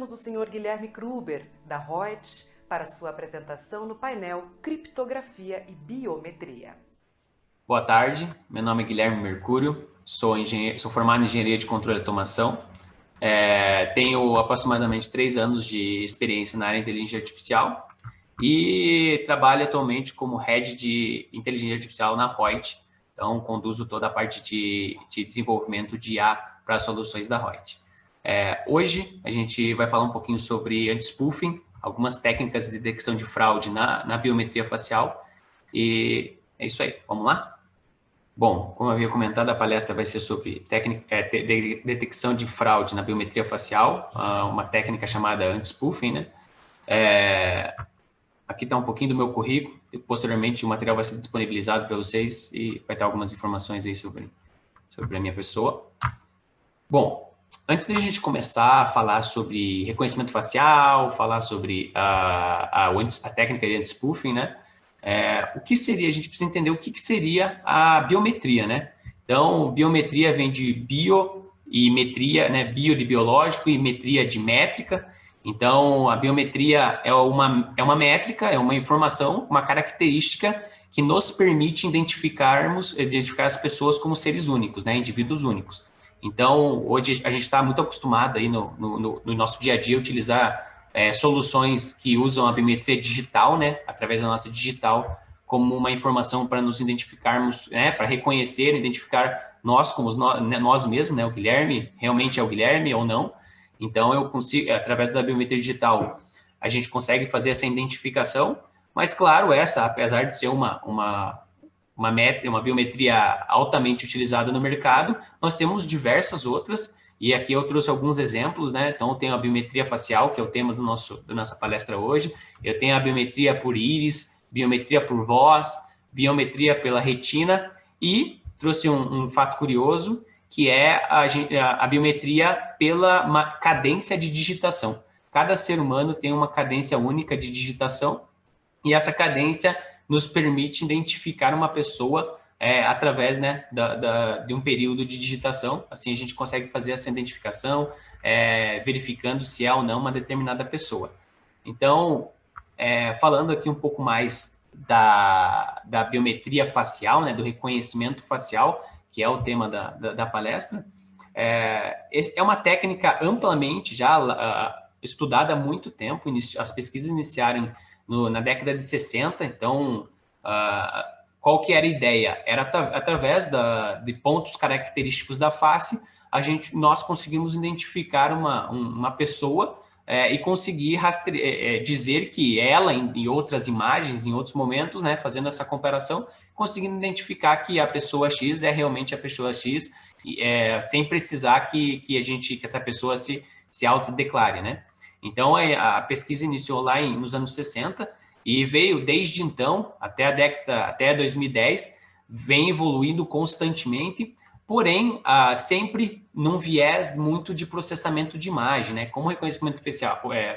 convidamos o Sr. Guilherme Kruber, da Reut, para sua apresentação no painel Criptografia e Biometria. Boa tarde, meu nome é Guilherme Mercúrio, sou formado em Engenharia de Controle e Automação, tenho aproximadamente 3 anos de experiência na área de inteligência artificial e trabalho atualmente como Head de Inteligência Artificial na Reut, então conduzo toda a parte de desenvolvimento de IA para as soluções da Reut. Hoje a gente vai falar um pouquinho sobre anti-spoofing, algumas técnicas de detecção de fraude na biometria facial e é isso aí, vamos lá? Bom, como eu havia comentado, a palestra vai ser sobre detecção de fraude na biometria facial, uma técnica chamada anti-spoofing, né? Aqui está um pouquinho do meu currículo, e posteriormente o material vai ser disponibilizado para vocês e vai ter algumas informações aí sobre a minha pessoa. Bom, antes de a gente começar a falar sobre reconhecimento facial, falar sobre a técnica de anti-spoofing, né? O que seria, a gente precisa entender o que seria a biometria, né? Então, biometria vem de bio e metria, né? Bio de biológico e metria de métrica. Então, a biometria é uma métrica, é uma informação, uma característica que nos permite identificar as pessoas como seres únicos, né? Indivíduos únicos. Então, hoje a gente está muito acostumado aí no nosso dia a dia a utilizar soluções que usam a biometria digital, né, através da nossa digital, como uma informação para nos identificarmos, né, para reconhecer, identificar nós como nós mesmos, né, o Guilherme, realmente é o Guilherme ou não. Então, eu consigo, através da biometria digital, a gente consegue fazer essa identificação, mas, claro, apesar de ser uma biometria altamente utilizada no mercado, nós temos diversas outras, e aqui eu trouxe alguns exemplos, né? Então, eu tenho a biometria facial, que é o tema da nossa palestra hoje, eu tenho a biometria por íris, biometria por voz, biometria pela retina, e trouxe um fato curioso, que é a biometria pela cadência de digitação. Cada ser humano tem uma cadência única de digitação, e essa cadência nos permite identificar uma pessoa através, né, de um período de digitação. Assim, a gente consegue fazer essa identificação, verificando se é ou não uma determinada pessoa. Então, falando aqui um pouco mais da biometria facial, né, do reconhecimento facial, que é o tema da palestra, é uma técnica amplamente já estudada há muito tempo. As pesquisas iniciaram na década de 60, então, qual que era a ideia? Era através de pontos característicos da face, nós conseguimos identificar uma pessoa e conseguir dizer que ela, em outras imagens, em outros momentos, né, fazendo essa comparação, conseguindo identificar que a pessoa X é realmente a pessoa X, sem precisar que essa pessoa se autodeclare, né? Então, a pesquisa iniciou lá nos anos 60 e veio desde então, até 2010, vem evoluindo constantemente, porém, sempre num viés muito de processamento de imagem, né? Como o reconhecimento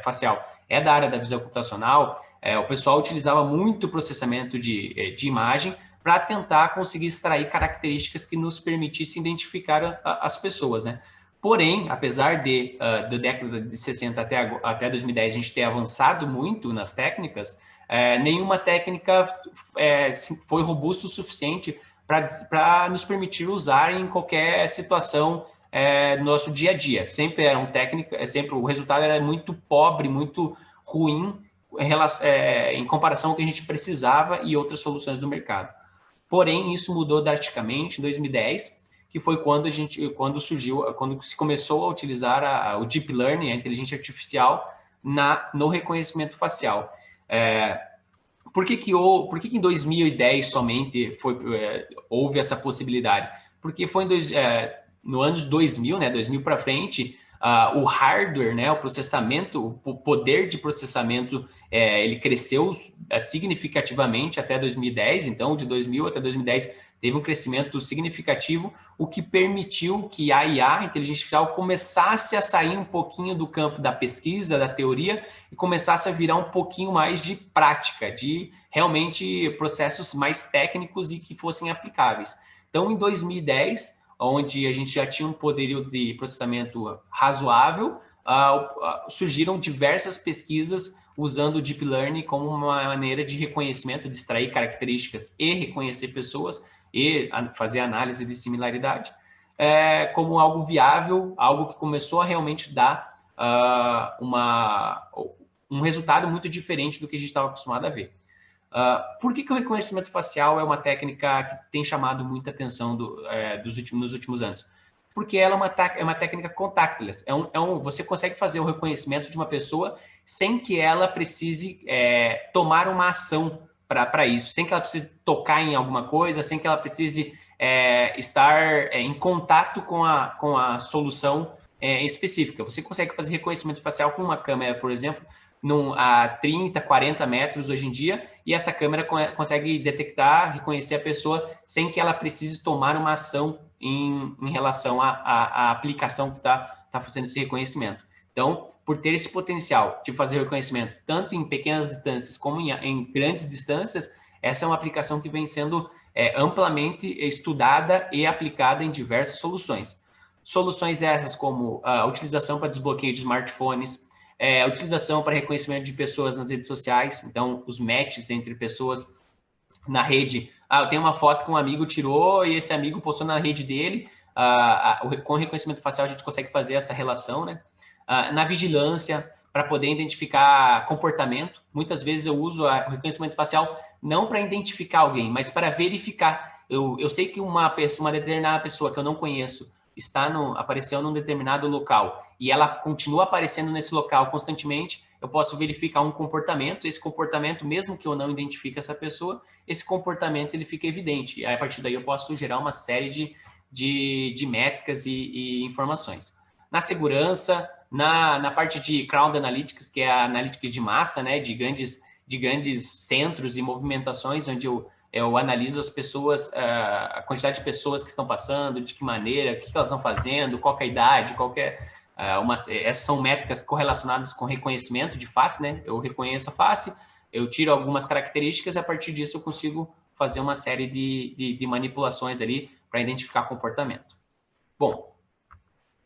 facial é da área da visão computacional, o pessoal utilizava muito processamento de imagem para tentar conseguir extrair características que nos permitissem identificar as pessoas, né? Porém, apesar da década de 60 até 2010 a gente ter avançado muito nas técnicas, nenhuma técnica foi robusta o suficiente para nos permitir usar em qualquer situação no nosso dia a dia. Sempre era sempre o resultado era muito pobre, muito ruim em comparação ao que a gente precisava e outras soluções do mercado. Porém, isso mudou drasticamente em 2010, que foi quando se começou a utilizar o Deep Learning, a inteligência artificial, no reconhecimento facial. Por que em 2010 somente houve essa possibilidade? Porque foi no ano de 2000, né, 2000 para frente, o hardware, né, o processamento, o poder de processamento, ele cresceu significativamente até 2010. Então, de 2000 até 2010, teve um crescimento significativo, o que permitiu que a IA, a inteligência artificial, começasse a sair um pouquinho do campo da pesquisa, da teoria, e começasse a virar um pouquinho mais de prática, de realmente processos mais técnicos e que fossem aplicáveis. Então, em 2010, onde a gente já tinha um poderio de processamento razoável, surgiram diversas pesquisas usando o Deep Learning como uma maneira de reconhecimento, de extrair características e reconhecer pessoas e fazer análise de similaridade, como algo viável, algo que começou a realmente dar um resultado muito diferente do que a gente estava acostumado a ver. Por que o reconhecimento facial é uma técnica que tem chamado muita atenção nos últimos anos? Porque ela é uma técnica contactless. Você consegue fazer o reconhecimento de uma pessoa sem que ela precise tomar uma ação para isso, sem que ela precise tocar em alguma coisa, sem que ela precise estar em contato com a solução específica. Você consegue fazer reconhecimento facial com uma câmera, por exemplo, a 30, 40 metros hoje em dia, e essa câmera consegue detectar, reconhecer a pessoa sem que ela precise tomar uma ação em relação à aplicação que está fazendo esse reconhecimento. Então, por ter esse potencial de fazer reconhecimento tanto em pequenas distâncias como em grandes distâncias, essa é uma aplicação que vem sendo amplamente estudada e aplicada em diversas soluções. Soluções essas como a utilização para desbloqueio de smartphones, a utilização para reconhecimento de pessoas nas redes sociais, então os matches entre pessoas na rede. Eu tenho uma foto que um amigo tirou e esse amigo postou na rede dele. Com reconhecimento facial a gente consegue fazer essa relação, né? Na vigilância, para poder identificar comportamento. Muitas vezes eu uso o reconhecimento facial não para identificar alguém, mas para verificar. Eu sei que uma determinada pessoa que eu não conheço apareceu num determinado local e ela continua aparecendo nesse local constantemente, eu posso verificar um comportamento. Esse comportamento, mesmo que eu não identifique essa pessoa, esse comportamento ele fica evidente. E aí, a partir daí eu posso gerar uma série de métricas e informações. Na segurança, na parte de crowd analytics, que é a analytics de massa, né, de grandes centros e movimentações, onde eu analiso as pessoas, a quantidade de pessoas que estão passando, de que maneira, o que elas estão fazendo, qual que é a idade, essas são métricas correlacionadas com reconhecimento de face, né? Eu reconheço a face, eu tiro algumas características e a partir disso eu consigo fazer uma série de manipulações ali para identificar comportamento. Bom,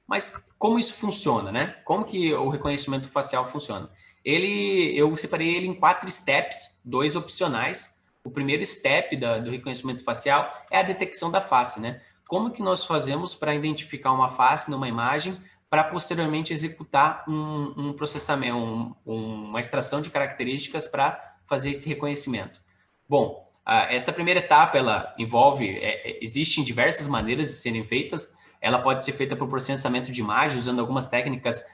mas como isso funciona, né? Como que o reconhecimento facial funciona? Eu separei ele em 4 steps, 2 opcionais. O primeiro step do reconhecimento facial é a detecção da face, né? Como que nós fazemos para identificar uma face numa imagem para posteriormente executar um processamento, uma extração de características para fazer esse reconhecimento? Bom, essa primeira etapa, ela existem diversas maneiras de serem feitas. Ela pode ser feita por processamento de imagem, usando algumas técnicas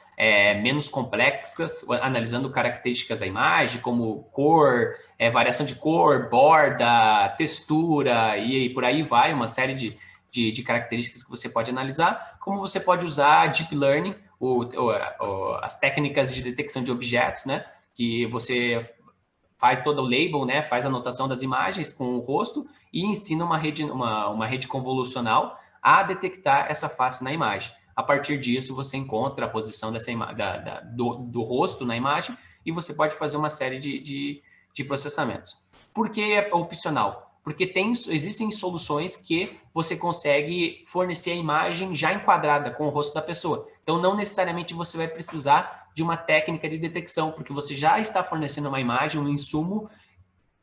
menos complexas, analisando características da imagem, como cor, variação de cor, borda, textura, e por aí vai, uma série de características que você pode analisar, como você pode usar Deep Learning, as técnicas de detecção de objetos, né, que você faz todo o label, né, faz a anotação das imagens com o rosto e ensina uma rede convolucional a detectar essa face na imagem. A partir disso, você encontra a posição do rosto na imagem e você pode fazer uma série de processamentos. Por que é opcional? Porque existem soluções que você consegue fornecer a imagem já enquadrada com o rosto da pessoa. Então, não necessariamente você vai precisar de uma técnica de detecção, porque você já está fornecendo uma imagem, um insumo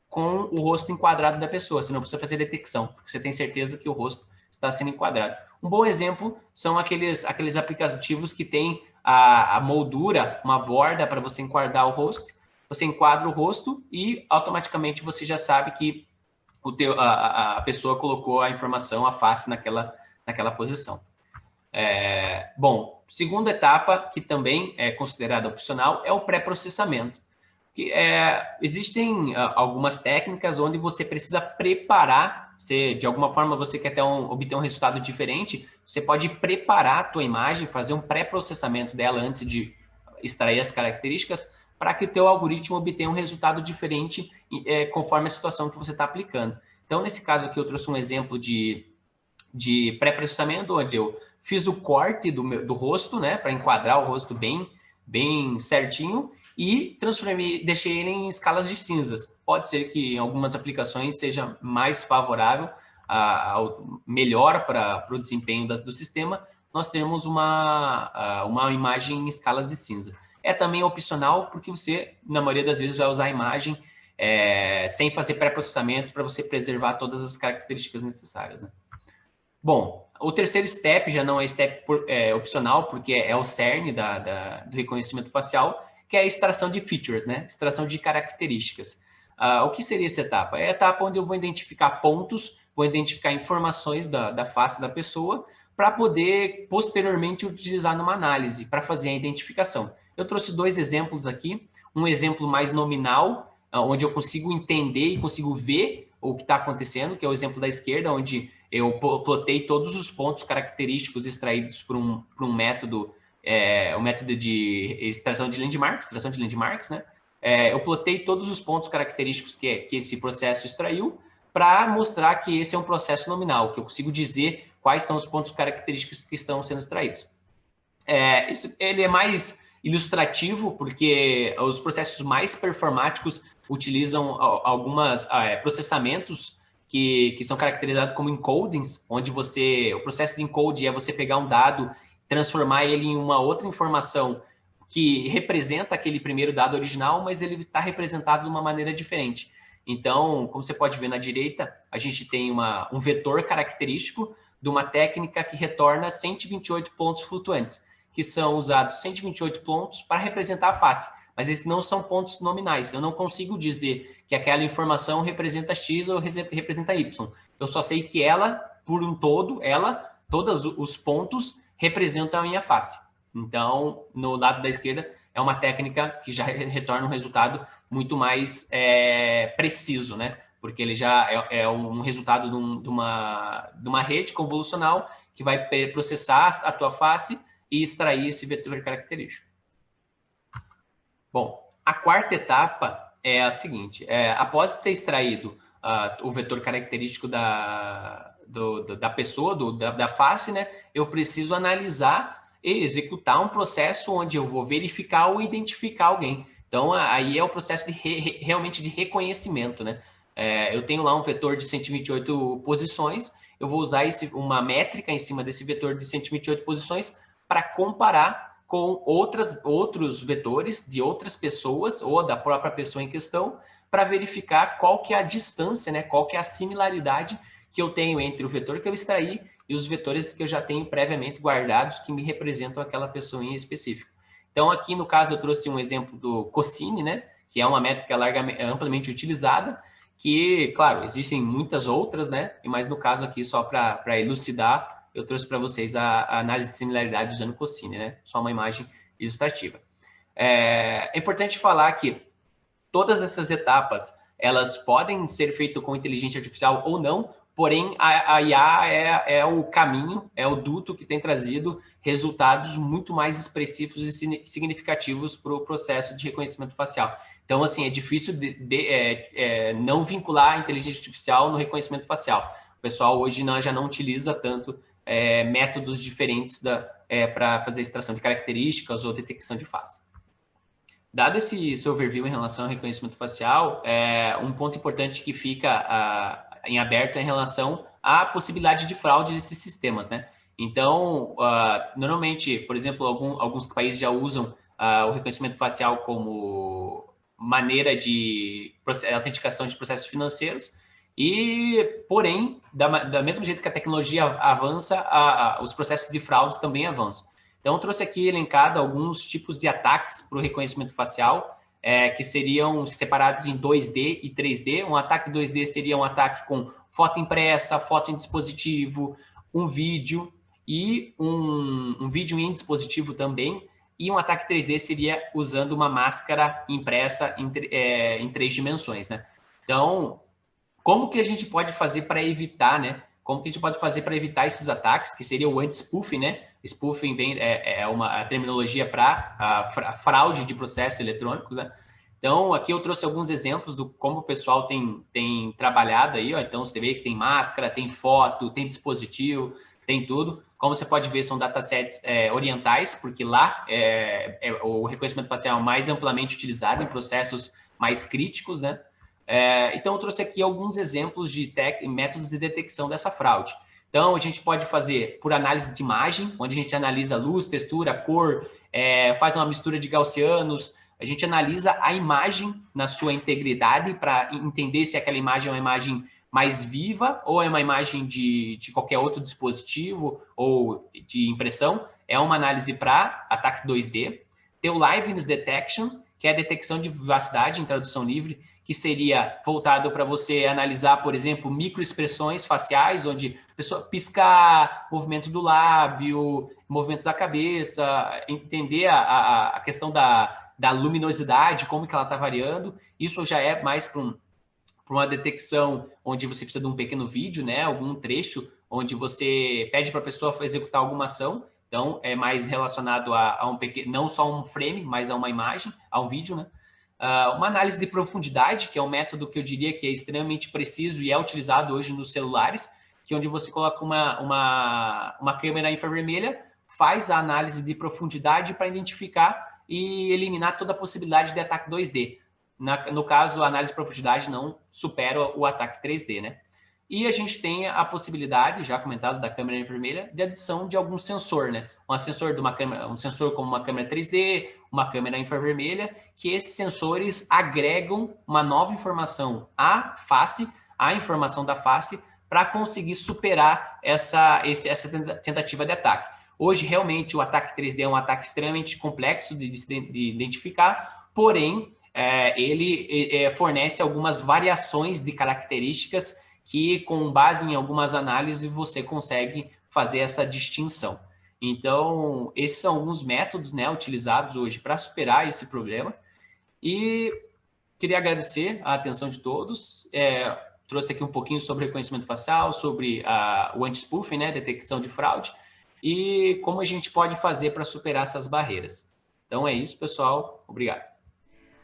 com o rosto enquadrado da pessoa. Você não precisa fazer detecção, porque você tem certeza que o rosto está sendo enquadrado. Um bom exemplo são aqueles aplicativos que têm a moldura, uma borda para você enquadrar o rosto. Você enquadra o rosto e automaticamente você já sabe que a pessoa colocou a informação, a face naquela posição. Bom, segunda etapa, que também é considerada opcional, é o pré-processamento. Existem algumas técnicas onde você precisa preparar, se de alguma forma você quer obter um resultado diferente, você pode preparar a tua imagem, fazer um pré-processamento dela antes de extrair as características, para que o teu algoritmo obtenha um resultado diferente conforme a situação que você está aplicando. Então, nesse caso aqui, eu trouxe um exemplo de pré-processamento, onde eu fiz o corte do rosto, né, para enquadrar o rosto bem certinho, e deixei ele em escalas de cinzas. Pode ser que em algumas aplicações seja mais favorável, melhor para o desempenho do sistema, nós termos uma imagem em escalas de cinza. É também opcional, porque você, na maioria das vezes, vai usar a imagem sem fazer pré-processamento para você preservar todas as características necessárias, né? Bom, o terceiro step já não é step opcional, porque é o cerne do reconhecimento facial, que é a extração de features, né? Extração de características. O que seria essa etapa? É a etapa onde eu vou identificar pontos, vou identificar informações da face da pessoa, para poder, posteriormente, utilizar numa análise, para fazer a identificação. Eu trouxe 2 exemplos aqui. Um exemplo mais nominal, onde eu consigo entender e consigo ver o que está acontecendo, que é o exemplo da esquerda, onde eu plotei todos os pontos característicos extraídos por um método, o método de extração de landmarks, né? Eu plotei todos os pontos característicos que esse processo extraiu para mostrar que esse é um processo nominal, que eu consigo dizer quais são os pontos característicos que estão sendo extraídos. Ele é mais ilustrativo, porque os processos mais performáticos utilizam alguns processamentos que são caracterizados como encodings, onde o processo de encode é você pegar um dado, transformar ele em uma outra informação que representa aquele primeiro dado original, mas ele está representado de uma maneira diferente. Então, como você pode ver na direita, a gente tem um vetor característico de uma técnica que retorna 128 pontos flutuantes, que são usados 128 pontos para representar a face. Mas esses não são pontos nominais. Eu não consigo dizer que aquela informação representa X ou representa Y. Eu só sei que ela, por um todo, todos os pontos representam a minha face. Então, no lado da esquerda, é uma técnica que já retorna um resultado muito mais preciso, né? Porque ele já é um resultado de uma rede convolucional que vai processar a tua face e extrair esse vetor característico. Bom, a quarta etapa é a seguinte: após ter extraído o vetor característico da pessoa, da face, né, eu preciso analisar e executar um processo onde eu vou verificar ou identificar alguém. Então, aí é o processo realmente de reconhecimento, né? Eu tenho lá um vetor de 128 posições, eu vou usar uma métrica em cima desse vetor de 128 posições para comparar com outros vetores de outras pessoas ou da própria pessoa em questão, para verificar qual que é a distância, né? Qual que é a similaridade que eu tenho entre o vetor que eu extraí e os vetores que eu já tenho previamente guardados que me representam aquela pessoa em específico. Então, aqui no caso, eu trouxe um exemplo do Cosine, né? Que é uma métrica amplamente utilizada, que, claro, existem muitas outras, né? Mas no caso aqui, só para elucidar, eu trouxe para vocês a análise de similaridade usando Cosine, né? Só uma imagem ilustrativa. É importante falar que todas essas etapas, elas podem ser feitas com inteligência artificial ou não, porém a IA é o caminho, é o duto que tem trazido resultados muito mais expressivos e significativos para o processo de reconhecimento facial. Então, assim, é difícil não vincular a inteligência artificial no reconhecimento facial. O pessoal hoje já não utiliza tanto métodos diferentes para fazer extração de características ou detecção de face. Dado esse overview em relação ao reconhecimento facial, um ponto importante que fica em aberto é em relação à possibilidade de fraude desses sistemas, né? Então, normalmente, por exemplo, alguns países já usam o reconhecimento facial como maneira de autenticação de processos financeiros, porém, da mesma jeito que a tecnologia avança, os processos de fraudes também avançam. Então, eu trouxe aqui elencado alguns tipos de ataques para o reconhecimento facial, que seriam separados em 2D e 3D. Um ataque 2D seria um ataque com foto impressa, foto em dispositivo, um vídeo e um vídeo em dispositivo também. E um ataque 3D seria usando uma máscara impressa em 3 dimensões, né? Então, como que a gente pode fazer para evitar, né? Como que a gente pode fazer para evitar esses ataques, que seria o anti-spoofing, né? Spoofing é uma terminologia para fraude de processos eletrônicos, né? Então, aqui eu trouxe alguns exemplos do como o pessoal tem trabalhado aí, ó. Então, você vê que tem máscara, tem foto, tem dispositivo, tem tudo. Como você pode ver, são datasets orientais, porque lá o reconhecimento facial mais amplamente utilizado em processos mais críticos, né? Então, eu trouxe aqui alguns exemplos de métodos de detecção dessa fraude. Então, a gente pode fazer por análise de imagem, onde a gente analisa luz, textura, cor, faz uma mistura de gaussianos. A gente analisa a imagem na sua integridade para entender se aquela imagem é uma imagem mais viva ou é uma imagem de qualquer outro dispositivo ou de impressão. É uma análise para ataque 2D. Tem o Liveness Detection, que é a detecção de vivacidade em tradução livre, que seria voltado para você analisar, por exemplo, microexpressões faciais, onde a pessoa piscar, movimento do lábio, movimento da cabeça, entender a questão da luminosidade, como que ela está variando. Isso já é mais para uma detecção onde você precisa de um pequeno vídeo, né? Algum trecho onde você pede para a pessoa executar alguma ação. Então, é mais relacionado a um pequeno, não só um frame, mas a uma imagem, a um vídeo, né? Uma análise de profundidade, que é um método que eu diria que é extremamente preciso e é utilizado hoje nos celulares, que é onde você coloca uma câmera infravermelha, faz a análise de profundidade para identificar e eliminar toda a possibilidade de ataque 2D. No caso, a análise de profundidade não supera o ataque 3D, né? E a gente tem a possibilidade, já comentado, da câmera infravermelha, de adição de algum sensor, né? Um sensor como uma câmera 3D, uma câmera infravermelha, que esses sensores agregam uma nova informação à face, à informação da face, para conseguir superar essa tentativa de ataque. Hoje, realmente, o ataque 3D é um ataque extremamente complexo de identificar, porém, ele fornece algumas variações de características que, com base em algumas análises, você consegue fazer essa distinção. Então, esses são alguns métodos, né, utilizados hoje para superar esse problema. E queria agradecer a atenção de todos. Trouxe aqui um pouquinho sobre reconhecimento facial, sobre o anti-spoofing, né, detecção de fraude, e como a gente pode fazer para superar essas barreiras. Então é isso, pessoal. Obrigado.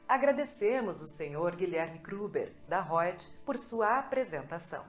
Agradecemos o senhor Guilherme Gruber, da Reut, por sua apresentação.